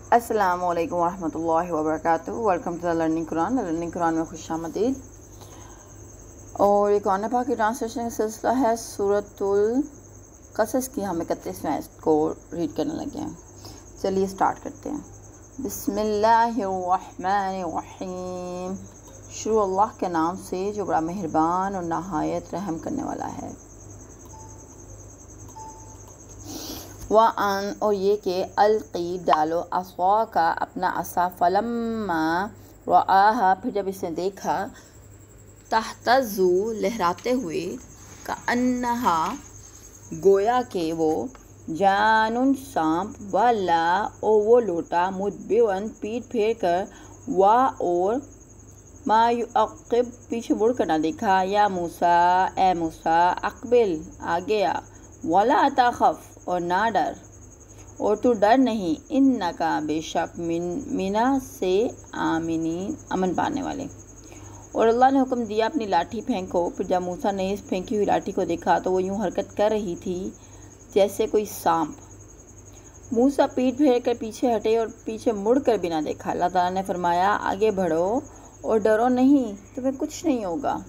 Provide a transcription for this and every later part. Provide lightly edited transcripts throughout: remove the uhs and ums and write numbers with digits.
अस्सलामु अलैकुम वरहमतुल्लाहि वबरकातुहू। Welcome to the learning Quran में खुशामदीद। और ये कुरान पाक की ट्रांसलेशन का सिलसिला है सूरतुल कसस की। हम 31वें आयत को रीड करने लगे हैं। चलिए स्टार्ट करते हैं। बिस्मिल्लाहिर्रहमानिर्रहीम। शुरू अल्लाह के नाम से जो बड़ा मेहरबान और नहायत रहम करने वाला है। वान और ये कि अलकी डालो असवा का अपना असा फलम्मा रआहा फिर जब इसने देखा तहतज़ु लहराते हुए का अन्नहा गोया के वो जानुन सांप वाला और वो लोटा मुदबिरन पीठ फेर कर वाह और मायुअक़िब पीछे मुड़ कर ना देखा। या मूसा ए मूसा अक़बिल आगे आ वाला अताखफ़ और ना डर और तू डर नहीं। इन्नका बेशक मिना से आमिनीन अमन पाने वाले। और अल्लाह ने हुक्म दिया अपनी लाठी फेंको। फिर जब मूसा ने इस फेंकी हुई लाठी को देखा तो वो यूं हरकत कर रही थी जैसे कोई सांप। मूसा पीठ फेर कर पीछे हटे और पीछे मुड़ कर भी ना देखा। अल्लाह ताला ने फरमाया आगे बढ़ो और डरो नहीं, तुम्हें कुछ नहीं होगा।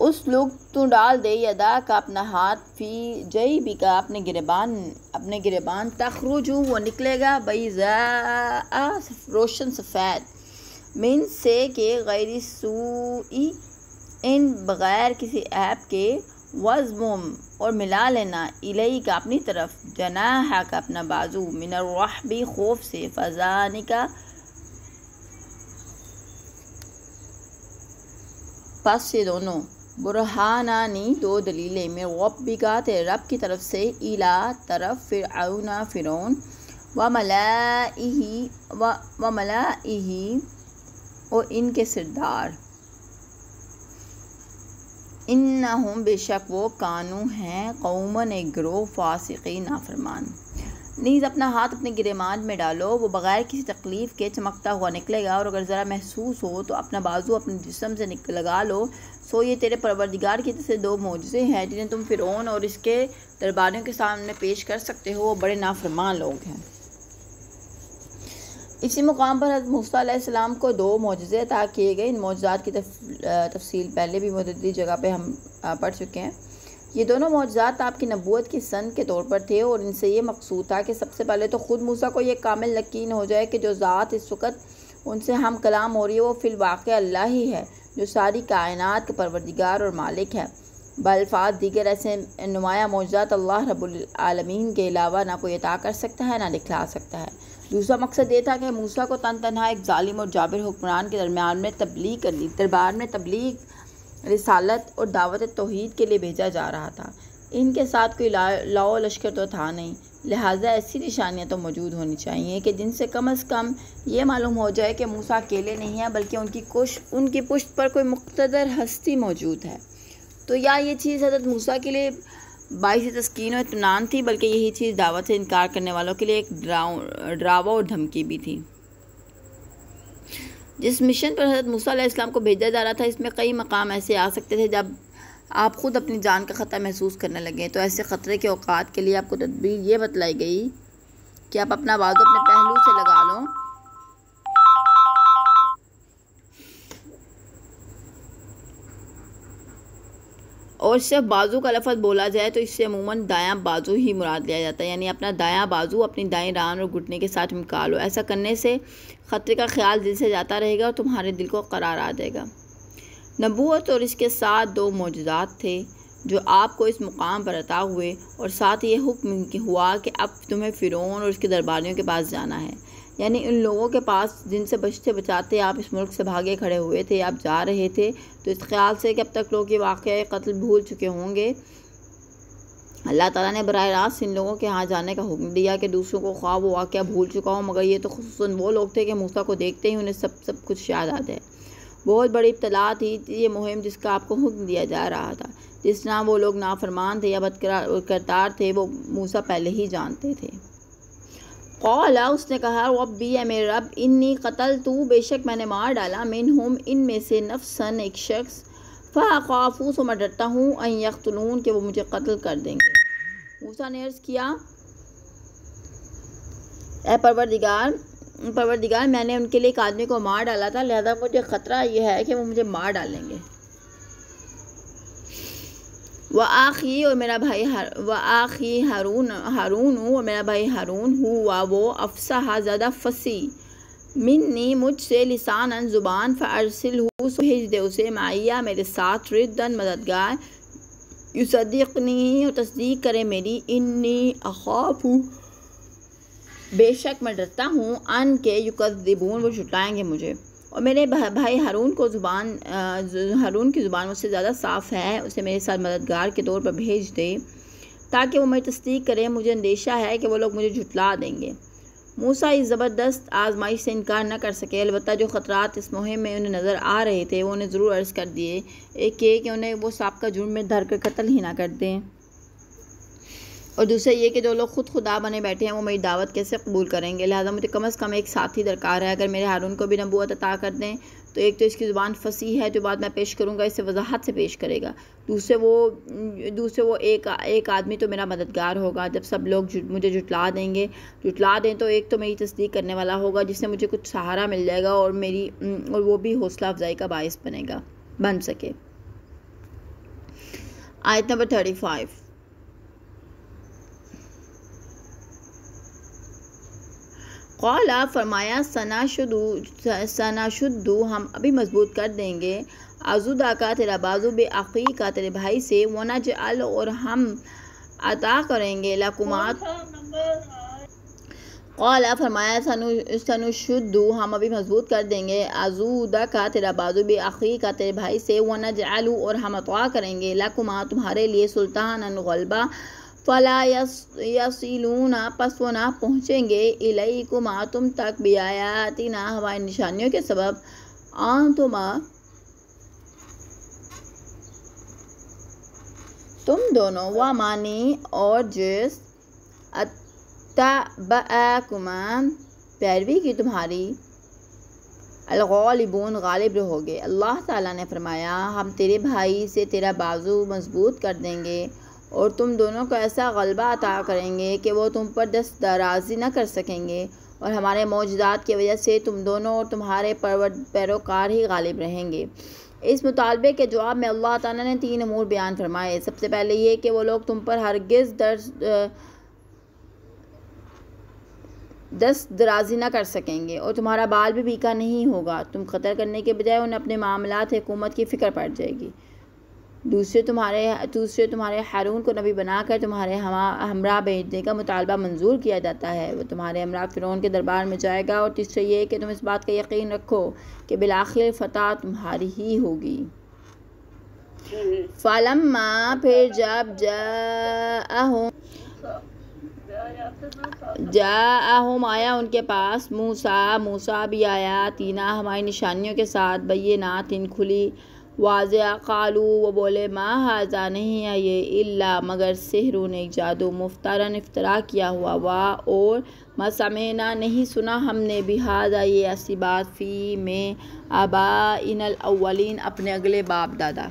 उस लोग तू डाल दे यदा का अपना हाथ फी जई भी का अपने गिरेबान तखरुजू वो निकलेगा बैज़ा रोशन सफ़ेद मिन से के गैरी सूई इन बग़ैर किसी ऐप के वज़मुम और मिला लेना इलई का अपनी तरफ जनाहा का अपना बाजू मिनर रहबी खौफ से फ़ज़ानी का पास से दोनों बुरहानानी दो दलीलें में रब्बिका तेरे रब की तरफ से इला तरफ फ़िरऔन व मलाइही और इनके सरदार इन्नहुम बेशक वो कानू हैं कौमन एक ग्रोह फासिक़ीन नाफरमान। नीज़ अपना हाथ अपने गिरेबान में डालो, वो बग़ैर किसी तकलीफ़ के चमकता हुआ निकलेगा। और अगर ज़रा महसूस हो तो अपना बाजू अपने जिस्म से लगा लो। सो ये तेरे परवरदिगार की तरफ से दो मौजज़े हैं जिन्हें तुम फ़िरौन और इसके दरबारियों के सामने पेश कर सकते हो। वो बड़े नाफरमान लोग हैं। इसी मुकाम पर हज़रत मूसा अलैहिस्सलाम को दो मौजज़े अता किए गए। इन मौजज़ात की तफसील पहले भी मुतअद्दिद जगह पे हम पढ़ चुके हैं। ये दोनों मौजज़ात आपकी नबूवत की सन के तौर पर थे और इनसे ये मकसूद था कि सबसे पहले तो ख़ुद मूसा को ये कामिल यकीन हो जाए कि जो ज़ात इस वक्त उनसे हम कलाम हो रही है वो फ़िलवाक़े अल्लाह ही है जो सारी कायनात के परवरदिगार और मालिक है। बल्फ़ात दीगर ऐसे नुमाया मौजज़ात अल्लाह रब्बुल आलमीन के अलावा ना कोई अता कर सकता है ना दिखला सकता है। दूसरा मकसद ये था कि मूसा को तनहा एक जालिम और जाबिर हुक्मरान के दरबार में तबलीग रिसालत और दावत तौहीद के लिए भेजा जा रहा था। इनके साथ कोई लाओ लश्कर तो था नहीं, लिहाजा ऐसी निशानियां तो मौजूद होनी चाहिए कि जिनसे कम से कम ये मालूम हो जाए कि मूसा अकेले नहीं है बल्कि उनकी पुश्त पर कोई मुक़्तदर हस्ती मौजूद है। तो या ये चीज़ हज़रत मूसा के लिए बाइस तस्कीन और इत्मीनान थी, बल्कि यही चीज़ दावत से इनकार करने वालों के लिए एक डरावा और धमकी भी थी। जिस मिशन पर हज़रत मूसा अलैहिस्सलाम को भेजा जा रहा था इसमें कई मकाम ऐसे आ सकते थे जब आप ख़ुद अपनी जान का ख़तरा महसूस करने लगे। तो ऐसे ख़तरे के औकात के लिए आपको तदबीर ये बतलाई गई कि आप अपना बाजू अपने पहलू से लगा लो और सिर्फ बाजू का लफ्ज़ बोला जाए तो इससे अमूमन दायां बाजू ही मुराद लिया जाता है। यानी अपना दायां बाजू अपनी दाएं रान और घुटने के साथ चिमका लो। ऐसा करने से ख़तरे का ख्याल दिल से जाता रहेगा और तुम्हारे दिल को करार आ जाएगा। नबूवत और इसके साथ दो मौजज़ात थे जो आपको इस मुकाम पर अता हुए और साथ ये हुक्म हुआ कि अब तुम्हें फ़िरौन और उसके दरबारियों के पास जाना है। यानी उन लोगों के पास जिनसे बचते बचाते आप इस मुल्क से भागे खड़े हुए थे, आप जा रहे थे। तो इस ख्याल से कि अब तक लोग ये वाक़या कत्ल भूल चुके होंगे, अल्लाह ताला ने बराह रास्त इन लोगों के यहाँ जाने का हुक्म दिया कि दूसरों को ख्वाब वो वाक़या भूल चुका हो, मगर ये तो खुसूसन वो लोग थे कि मूसा को देखते ही उन्हें सब कुछ याद आ जाए। बहुत बड़ी इब्तला थी ये मुहिम जिसका आपको हुक्म दिया जा रहा था। जिस तरह वो लोग नाफरमान थे या बदकिरदार थे वो मूसा पहले ही जानते थे। क़ाला उसने कहा रब्बी ए मेरे रब इन्नी क़तलतु बेशक मैंने मार डाला मिनहुम इनमें से नफ्सन एक शख्स फ़अख़ाफ़ु सो मैं डरता हूँ अन यक़्तुलून कि वो मुझे कत्ल कर देंगे। मूसा ने अर्ज़ किया, ए मेरे रब इन्नी क़तलतु बेशक मैंने मार डाला मिनहुम इनमें से नफ्सन एक शख्स फ़अख़ाफ़ु सो मैं डरता हूँ अन यक़्तुलून कि वो मुझे कत्ल कर देंगे। मूसा ने अर्ज़ किया, ए ऐ परवरदिगार मैंने उनके लिए एक आदमी को मार डाला था, लिहाजा मुझे ख़तरा ये है कि वो मुझे मार डालेंगे। व आखी और मेरा भाई हारून और मेरा भाई हारून हुआ वो अफसाहा ज़्यादा फसी मिन्नी मुझसे लिसानन ज़ुबान फ़अरसिल हु भेज दे उसे माइया मेरे साथ रिद्दन मददगार युसद्दिक़नी और तस्दीक करे मेरी इन्नी अख़ाफ़ु बेशक मैं डरता हूँ अन के युकज़्ज़िबून वो झुटलाएंगे मुझे। और मेरे भाई हारून की ज़ुबान मुझसे ज़्यादा साफ़ है, उसे मेरे साथ मददगार के तौर पर भेज दे ताकि वो मेरी तस्दीक करे, मुझे अंदेशा है कि वो लोग मुझे झुटला देंगे। मूसा इस ज़बरदस्त आजमाइश से इनकार न कर सके, अलबत्ता जो ख़तरात इस मुहिम में उन्हें नज़र आ रहे थे वो उन्हें ज़रूर अर्ज़ कर दिए। एक ये कि उन्हें वो सांप का जुर्म में धर कर कत्ल ही ना कर दें, और दूसरा ये कि जो लोग खुदा बने बैठे हैं वो मेरी दावत कैसे कबूल करेंगे। लिहाजा मुझे कम से कम एक साथी दरकार है। अगर मेरे हारून को भी नबूवत अता कर दें तो एक तो इसकी ज़ुबान फसी है, जो बात मैं पेश करूँगा इसे वजाहत से पेश करेगा। दूसरे वो एक आदमी तो मेरा मददगार होगा। जब सब लोग मुझे जुटला दें तो एक तो मेरी तस्दीक करने वाला होगा जिससे मुझे कुछ सहारा मिल जाएगा और वो भी हौसला अफजाई का बाइस बन सके। आयत नंबर 35। क़ौला फरमाया सनाशुद्दू हम अभी मजबूत कर देंगे आज़ुदा का तेरा बाजू बे अक़ी का तेरे भाई से वनजअल और हम अता करेंगे लकुमात। क़ौला फरमाया सनुशुद्दू हम अभी मजबूत कर देंगे आज़ुदा का तेरा बाजू बे अक़ी का तेरे भाई से वनजअल और हम अता करेंगे लकुमा तुम्हारे लिए सुल्तानन ग़लबा फ़ला यसीलूना पस वो ना पहुँचेंगे इलैकुमा तुम तक बिआयातिना हमारी निशानियों के सबब तुम दोनों व मानी और जिस अत्तबअकुमा पैरवी की तुम्हारी अल-ग़ालिबून गालिब रहोगे। अल्लाह ताला ने फरमाया हम तेरे भाई से तेरा बाजू मजबूत कर देंगे और तुम दोनों को ऐसा गलबा अता करेंगे कि वो तुम पर दस्त दराजी न कर सकेंगे, और हमारे मौजूदात की वजह से तुम दोनों और तुम्हारे पैरोकार ही गालिब रहेंगे। इस मुतालबे के जवाब में अल्लाह ताला ने 3 अमूर बयान फरमाए। सबसे पहले ये कि वो लोग तुम पर हरगिज़ दस्त दराजी न कर सकेंगे और तुम्हारा बाल भी बीका नहीं होगा। तुम ख़तर करने के बजाय उन्हें अपने मामलात हुकूमत की फ़िक्र पड़ जाएगी। दूसरे तुम्हारे हारून को नबी बनाकर तुम्हारे हमरा भेजने का मुतालबा मंजूर किया जाता है। वो तुम्हारे हमरा फ़िरौन के दरबार में जाएगा। और तीसरा ये कि तुम इस बात का यकीन रखो कि बिलाखिर फ़तह तुम्हारी ही होगी। फ़लम्मा फिर जब जाअहुम आया उनके पास मूसा भी आया तीना हमारी निशानियों के साथ बय्यिनातिन खुली वाज़िया क़ालू वो बोले मा हाज़ा नहीं है ये इल्ला मगर सिहरुन एक जादू मुफ्तरन इफ्तरा किया हुआ और मसमेना नहीं सुना हमने बिहाजा ये ऐसी बात फ़ी में आबाइनल अव्वलीन अपने अगले बाप दादा।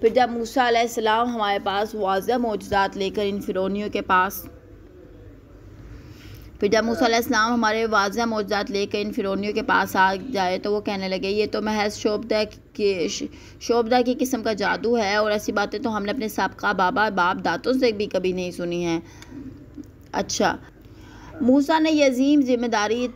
फिर जब मूसा अलैहिस्सलाम हमारे पास वाज़िह मौजज़ात लेकर इन फ़िरौनियों के पास हमारे वाज़िह मौजज़ात लेकर इन फ़िरौनियों के पास आ जाए तो वो कहने लगे ये तो महज शोबदा की किस्म का जादू है और ऐसी बातें तो हमने अपने साबका बाप दातों से भी कभी नहीं सुनी हैं। अच्छा, मूसा ने ये अजीम जिम्मेदारी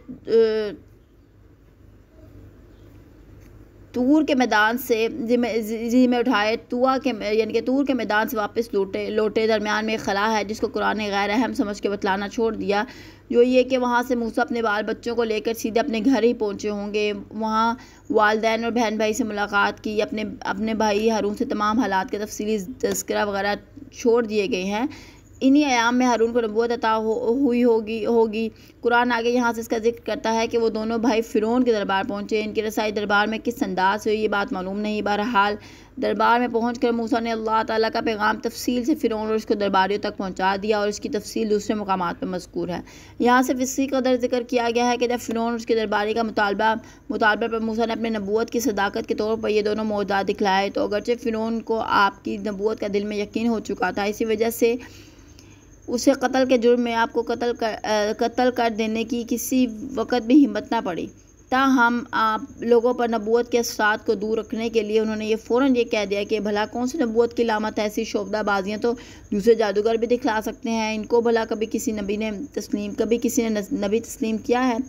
तूर के मैदान से ज़िम्मे उठाए यानी कि तूर के मैदान से वापस लौटे दरमियान में खला है जिसको कुरान ने गैर अहम समझ के बतलाना छोड़ दिया, जो ये कि वहाँ से मूसा अपने बाल बच्चों को लेकर सीधे अपने घर ही पहुँचे होंगे। वहाँ वालिदैन और बहन भाई से मुलाकात की, अपने भाई हारून से तमाम हालात के तफसीली तज़किरा वगैरह छोड़ दिए गए हैं। इन्हीं अयाम में हारून को नबूवत अता हुई होगी। कुरान आगे यहाँ से इसका जिक्र करता है कि वो दोनों भाई फ़िरौन के दरबार पहुँचे। इनकी रसाई दरबार में किस अंदाज से हुई ये बात मालूम नहीं। बहरहाल दरबार में पहुँचकर मूसा ने अल्लाह ताला का पैगाम तफसील से फ़िरौन और उसके दरबारियों तक पहुँचा दिया और इसकी तफसील दूसरे मकामात पर मज़कूर है। यहाँ से इसी कदर जिक्र किया गया है कि जब फ़िरौन और उसके दरबारी का मुतालबा पर मूसा ने अपने नबूवत की सदाकत के तौर पर ये दोनों मौजूदात दिखलाए तो अगरचे फ़िरौन को आपकी नबूवत का दिल में यकीन हो चुका था, इसी वजह से उसे कत्ल के जुर्म में आपको कत्ल कर देने की किसी वक़्त भी हिम्मत ना पड़ी। ताहम आप लोगों पर नबूवत के असरात को दूर रखने के लिए उन्होंने ये फ़ौरन ये कह दिया कि भला कौन सी नबूवत की लामत है, ऐसी शोबदाबाजियाँ तो दूसरे जादूगर भी दिखला सकते हैं, इनको भला कभी किसी नबी तस्लीम किया है।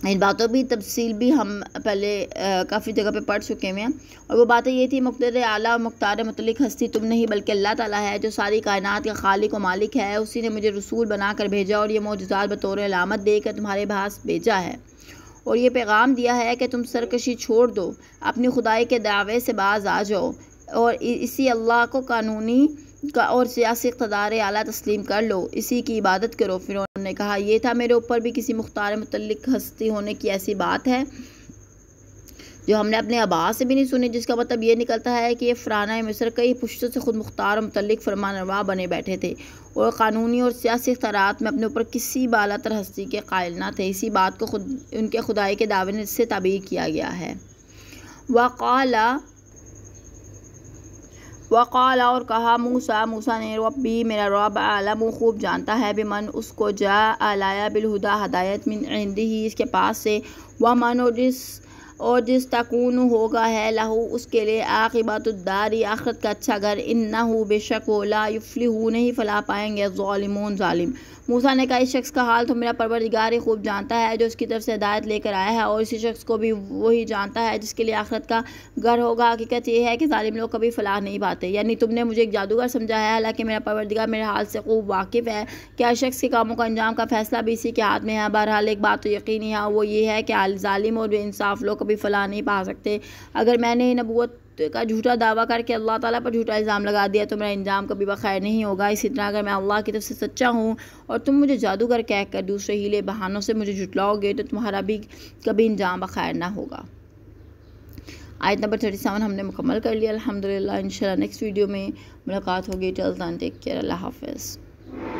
इन बातों की तफसील भी हम पहले काफ़ी जगह पे पढ़ चुके हैं। और वो बातें ये थी, मुक़्तदर आला और मुख्तार मुतल्लिक़ हस्ती तुम नहीं बल्कि अल्लाह ताला है जो सारी कायनात का खालिक व मालिक है। उसी ने मुझे रसूल बनाकर भेजा और ये मोजज़ात बतौर अलामत देकर तुम्हारे पास भेजा है और ये पैगाम दिया है कि तुम सरकशी छोड़ दो, अपनी खुदाई के दावे से बाज आ जाओ और इसी अल्लाह को कानूनी और सियासी इक़्तिदार आला तस्लीम कर लो, इसी की इबादत करो। फिर उन्होंने कहा, यह था मेरे ऊपर भी किसी मुख्तार मुतल्लिक़ हस्ती होने की ऐसी बात है जो हमने अपने आबाद से भी नहीं सुनी, जिसका मतलब ये निकलता है कि ये फ़राना मिस्र कई पुश्तों से ख़ुद मुख्तार मुतल्लिक़ फरमानरवा बने बैठे थे और क़ानूनी और सियासी इख्तियारात में अपने ऊपर किसी बालातर हस्ती के कायल न थे। इसी बात को उनके खुदाई के दावे से ताबीर किया गया है। वक़ाला और कहा मूसा ने, रब्बी मेरा रब आलम खूब जानता है बिमन उसको जा अलाया बिलहुदा हदायत मिन इंदिही इसके पास से, व मन और जिस तकून होगा है लहू उसके लिए आक़िबतुद्दारी आखिरत का अच्छा घर, इन्नहु बेशक वो ला युफ्लिहू नहीं फला पाएंगे ज़ालिमून ज़ालिम। मूसा ने कहा, इस शख्स का हाल तो मेरा परवरदिगार ही खूब जानता है जो उसकी तरफ से हिदायत लेकर आया है और इसी शख्स को भी वही जानता है जिसके लिए आखिरत का घर होगा। हकीकत यह है कि ज़ालिम लोग कभी फलाह नहीं पाते। यानी तुमने मुझे एक जादूगर समझा है, हालांकि मेरा परवरदिगार मेरे हाल से खूब वाकिफ़ है कि हर शख्स के कामों का अंजाम का फ़ैसला भी इसी के हाथ में है। बहरहाल एक बात तो यकीनी है, वो ये है कि ज़ालिम और बेइंसाफ़ लोग कभी फलाह नहीं पा सकते। अगर मैंने नबूवत का झूठा दावा करके अल्लाह ताला पर झूठा इल्ज़ाम लगा दिया तो मेरा इंजाम कभी बखैर नहीं होगा। इसी तरह अगर मैं अल्लाह की तरफ से सच्चा हूँ और तुम मुझे जादूगर कहकर दूसरे हीले बहानों से मुझे झुटलाओगे तो तुम्हारा भी कभी इंजाम बखैर ना होगा। आयत नंबर 37 हमने मुकम्मल कर लिया अल्हम्दुलिल्लाह। इंशाल्लाह नेक्स्ट वीडियो में मुलाकात होगी। टिल देन टेक केयर, अल्लाह हाफ़िज़।